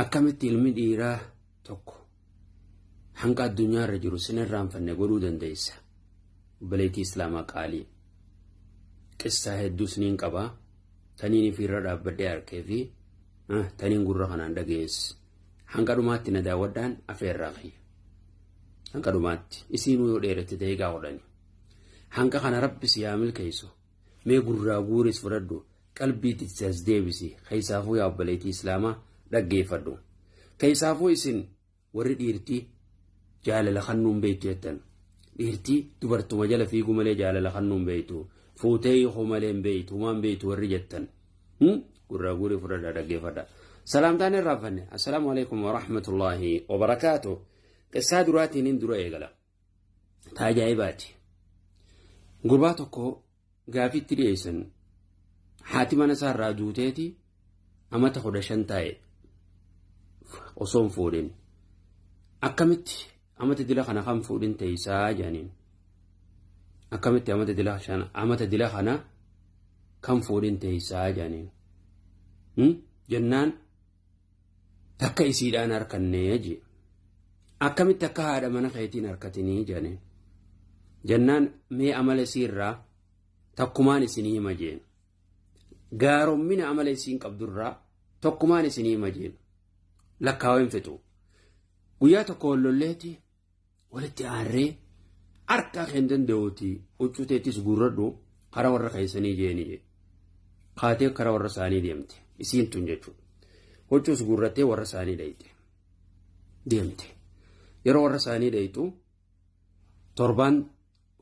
akkamitti ilmi dhiiraa tokko hanga addunyaa irra jiru sinirraan fanne godhuu dandeessa baleetii islaamaa qaalii qissaa hedduu siniin qabaa taniin ifirra dhaabbadhee arkee fi taniin gurra kanaan dhageesse hanga dhumaatti na daawwadhaan afeerraa kiyya hanga dhumaatti isiinuu yoo dheerette ta'ee gaafadhani hanga kana rabbi si yaa milkeessu mee gurraa guuris fudhadhu qalbiitti as deebisi keessaafuu yaa baleetii islaamaa dhaggeeffadhu keessaafuu isin warri dhiirtii jaalala kannuun beektu jettan dhiirtii dubartuma jala fiigu malee jaalala kannuun beektu fuutee yoo malee beektu maan beektu warri jettan gurraa guurii fudhadhaa dhaggeeffadha salaamtaan irraa fanne assalaamu alaykum wa rahmatullaahi wa barakaatuh qissaa duraatiin hin dura eegala taajaa'ibaati gurbaa tokko gaafitti dhiyeessan haati mana isaa irraa duuteeti amata 15 taa'e osoon fuudhin akkamitti amata dila kana kan fuudhin teessaa jaaniin akkamitti amata dila kana kan fuudhin teessaa jaaniin jennaan takka isiidhaan harkannee je akkamitti akka haadha mana keetiin harkatinii jaaniin jennaan mee amala isiirraa takkumaan isinii hima jeen gaarommina amala isiin qabdurraa tokkumaan isinii hima jeen lakkaawwan fixu guyyaa tokko wallolleeti walitti aarree harkaa keen danda'uuti huccuuteettis guurradhu karaa warra keessanii jeeni je kaatee karaa warra isaanii deemte isiin tun jechuudha huccuus guurrattee warra isaanii dhayite deemte yeroo warra isaanii dhayitu torbaan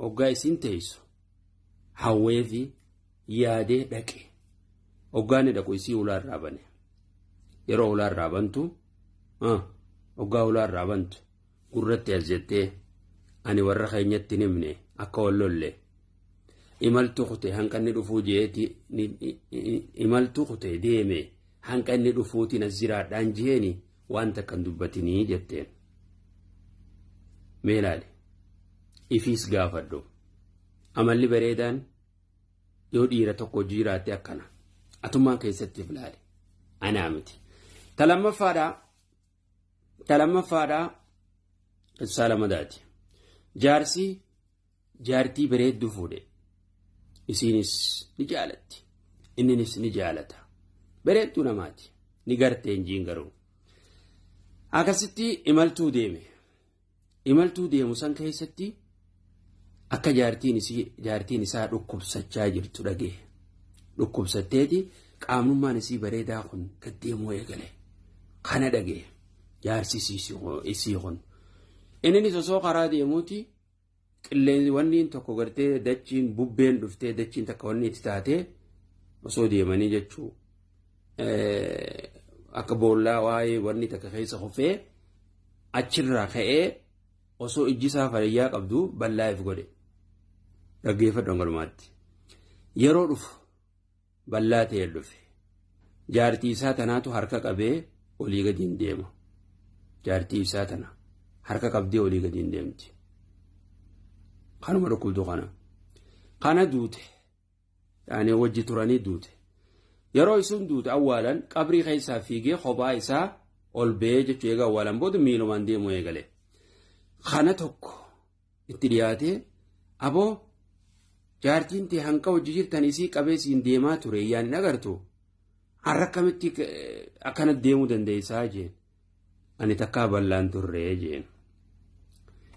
hoggaa isiin teessu hawwee fi yaadee dhaqe hoggaanni dhaqu isii ulaa irraa bane yeroo ulaa irraa bantu hoggaa ulaa irraa bantu gurratti as jettee ani warra keenyatti nimne akka wallolle imaltu kute hanqanni dhufuu jeeti imaltu kute deeme hanqanni dhufuuti naziraadhaan jeeni waan takkan dubbatinii jetteen meelaale ifiis gaafadhu amalli bareedaan yoo dhiira tokko jiraate akkana atummaan keessatti filaale anaa miti talamaffaadha qissaa lamadaati jaartii bareedduu fuudhe isiinis ni jaalatti inninis ni jaalata bareedduu namaati ni gartee injiin garuu akkasitti imaltuu deemu san keessatti akka jaartiin isaa dhukkubsachaa jirtu dhagee dhukkubsatteeti qaamnummaan isii bareedaa kun gaddeemuu eegale kana dhagee jaarsi isii kun innis osoo karaa deemuuti qilleensi wanni tokko gartee dachiin bubbeen dhuftee dachiin takka wanni itti taatee osoo deemanii jechuu akka boollaa waa'ee wanni takka keessa hofee achirraa ka'ee osoo ijjisaa fayyaa qabdu bal'aaf godhe dhaggeeffadhu galumaatti yeroo dhufu bal'aa ta'ee dhufe jaartii isaa tanaatu harka qabee olii gadiin deema jaartii isaa tana harka qabdee olii gadiin deemti kanuma dhukkubdu kana duute yaani wajji turanii duute yeroo isun duute awwaalan qabrii keessaa fiigee kophaa isaa ol ba'ee jechuu eega awwaalan booda miilumaan deemuu eegale kana tokko itti dhiyaatee aboo jaartiin tee hanqa hojii jirtan isii qabee siin deemaa ture yaani agartu har'a akkamitti akkana deemuu dandeessaa jeen ani takkaa bal'aan turree jeen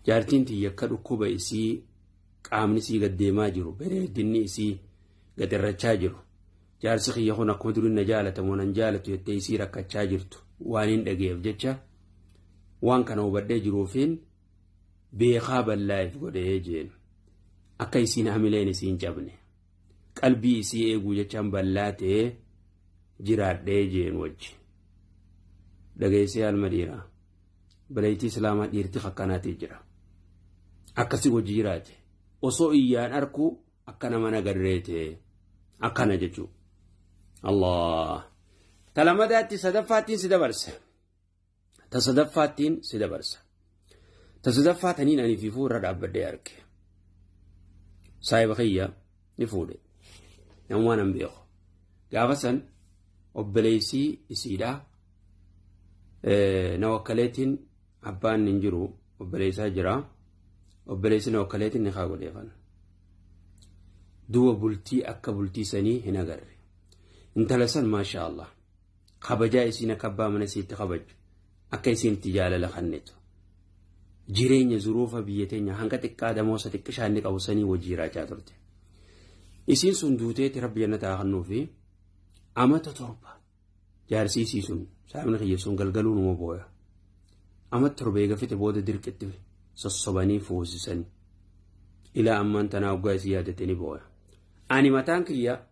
jaartiin tee yakka dhukkuba isii qaamni isii gad deemaa jiru bareedinni isii gad irrachaa jiru jaarsi kiyya kun akkuma durii na jaalatamu nan jaalatu jettee isii rakkachaa jirtu waan hin dhageef jecha waan kana hubadhee jiruufiin beekaa bal'aaf godhee jeen akka isiin hamileen isiin cabne qalbii isii eeguu jechaan bal'aa ta'ee jiraadhee jeen wajji dhageessee almadiiraa baleetii islaamaa dhiirti akkanaatii jira akkasii wajji jiraate osoo iyyaan arkuu akka nama nagarreete akkana jechuu Allah talamadaatti sadaffaattiin si dabarsa tasadaffaataniin ani fi fuura dhaabbadhee arge saahiba kiyya ni fuudhe namumaan an beeku gaafa san obboleessii isiidhaa نوكلتين أبان ننجرو وبليسا جرا وبليس نوكلتين نخاقو ديفان دو بلتي أكا بلتي سني هنا غري انت لسن ما شاء الله خبجا يسين كبا من سيت خبج أكا يسين تجال لخنتو جيرين ظروف بيتين هنگا تكا دموسا تكشانك أو سني وجيرا جاترت يسين سندوتي ربي نتاخنو في أما تتربا جارسي سيسون سامن خيسون قلقلون ومبويا أما تربيغا في تبود دركت سصباني فوزسني إلى أمان تناوغا سيادتني بويا أني متان كيا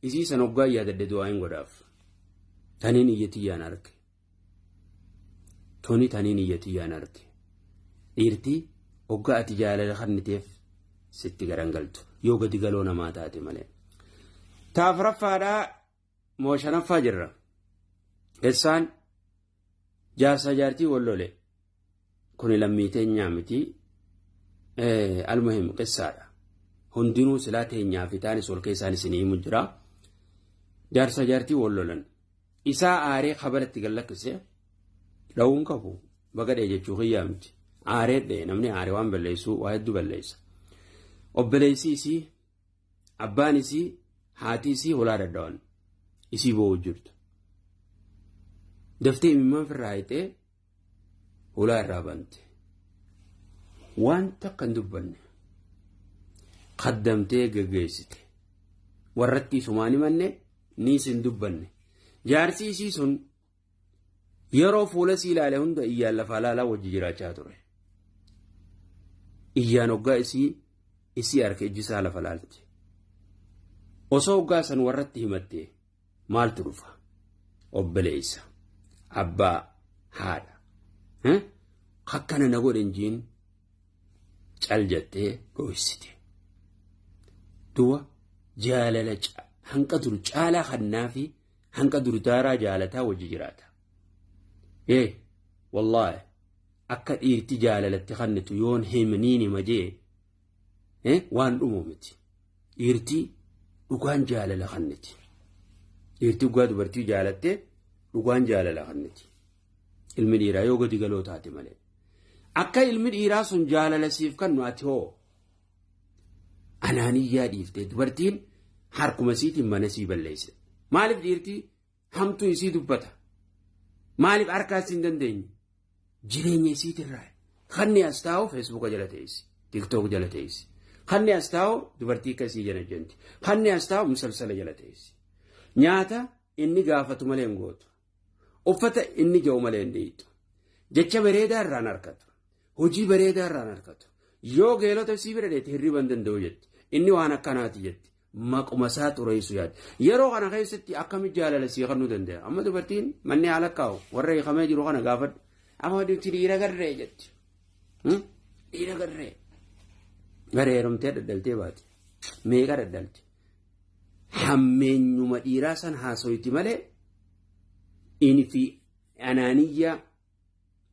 إسي سنوغا يادد دواين غداف تانين يتيان أرك توني تانين يتيان أرك إيرتي أوغا أتجال لخنتيف ستي غرانغلتو يوغا ديغالونا ما تاتي مالي تافرفادا موشنا فاجر إنسان جارسا جارتي ولولي كوني لميتين نعمتي المهم قصة هندينو سلاتي نعفتاني سولكيساني سنين مجرى جارسا جارتي ولولن إساء آري خبرت تقلق سي لون كفو بقد يجيشو غيامتي آري دي نمني آري وان بليسو واحدو بليس وبليسي سي أباني سي هاتي سي ولا ردون إسي بوجود دفتي مما في الرأيتي ولا الرابنت وانت قندبني قدمتي قيستي وردتي سماني مني نيسن دبني جارسي سيسون يرو فولسي لالهن دا إيا لفالالا وجيجرا چاتره إيا نوغا إسي أرك إجسا لفلالتي وصوغا سن وردتي همتي مال تروفا وبليسا أبا هذا خكنا نقول إنجين جالجتي قويستي دوا جالة هنقدر جالة خنافي هنقدر تارا جالتا وجيراتا إيه والله أكد إيرتي جالة لتخنتو يون همنيني مجي وان أمومتي إيرتي وكان جالة لخنتي إيرتي وقاد برتي جالتي وكان جالة لخنتي المديرة يوغا دي قالو تاتي مالي أكا المديرة سن جالة لسيف كان نواتي هو أنانية ديفتي دبرتين حرق مسيتي ما نسيب الليس مالف ديرتي همتو يسي دبتا مالف أركاسين دندين جرين يسيتي الرأي خاني أستاو فيسبوك جلتيسي تيك توك جلتيسي خاني أستاو دبرتي كسي جنجنتي خاني أستاو مسلسل جلتيسي نياتا إني غافة ملين غوتو uffata inni jawu malee ndeeytu jecha bareedaa irraan harkatu hojii bareedaa irraan harkatu yoo geelota sii bira deete hirriban danda'u jetti inni waan akkanaati jetti maquma isaa xureessu yaad yeroo kana keessatti akkami jaalala sii kannuu danda'a amma dubartiin manni haala kaa'u warra hiikamee jiru kana gaafadhu amma duuti dhiira garree jetti dhiira garree gareerumtee daddaltee baate meeqa daddalte hammeenyuma dhiiraa san haasoyti malee إن في أنانية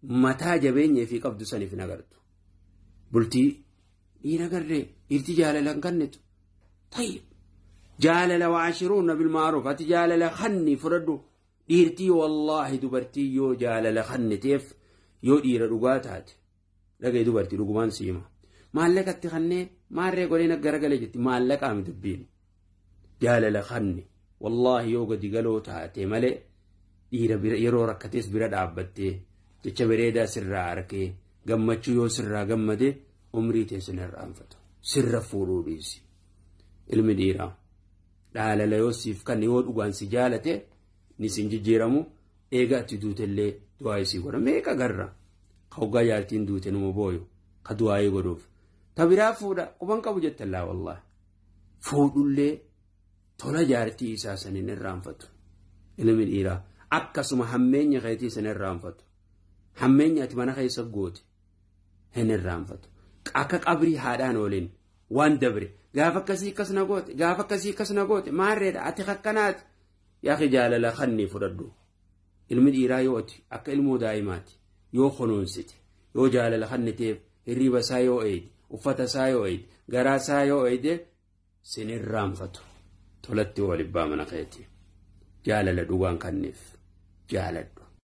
متى جبيني في قبض سنة في نقرته بلتي إينا قرر إرتجال لنكنتو طيب جال وعاشرون بالمعروف أتجال لخني فردو إرتي والله دبرتي يو جال لخني تيف يو إيرا رقاتات لقى دبرتي رقمان سيما ما لك أتخني ما ريقولينا قرقل جتي ما لك عم دبين جال لخني والله يو قد قلو تاتي ملئ yeroo rakkatees bira dhaabbattee jecha bareedaa sirraa arkee gammachuu yoo sirraa gammade umrii teessin irraanfatu sirra fuudhuu dhiisi ilmi dhiiraa dhaalala yoo siif kan yoo dhugaan si jaalate ni sin jijjiiramu eega ati duutellee du'aa isii godha meeqa garra hoggaa yaaltiin duute numa booyo ka du'aa godhuuf tabiraa fuudha quban qabu jettallaa wallahi fuudhullee tola jaartii isaa sanin irraanfatu ilmi dhiiraa akkasuma hammeenya keetii san irraanfatu hammeenya ati mana keessa goote hin irraanfatu akka qabrii haadhaan waliin waan dabre gaafa akkasii akkas na goote maarreedha ati akkanaati yaa jaalala khannii fudhadhu ilmi dhiiraa yoo ati akka ilmoo daa'imaati yoo kunuunsite yoo jaalala khanniteef hirriba isaa yoo eeyde uffata isaa yoo eeyde garaa isaa yoo eeyde sin irraanfatu tolatti walibbaa mana keetii jaalala dhugaan kanniif jaalala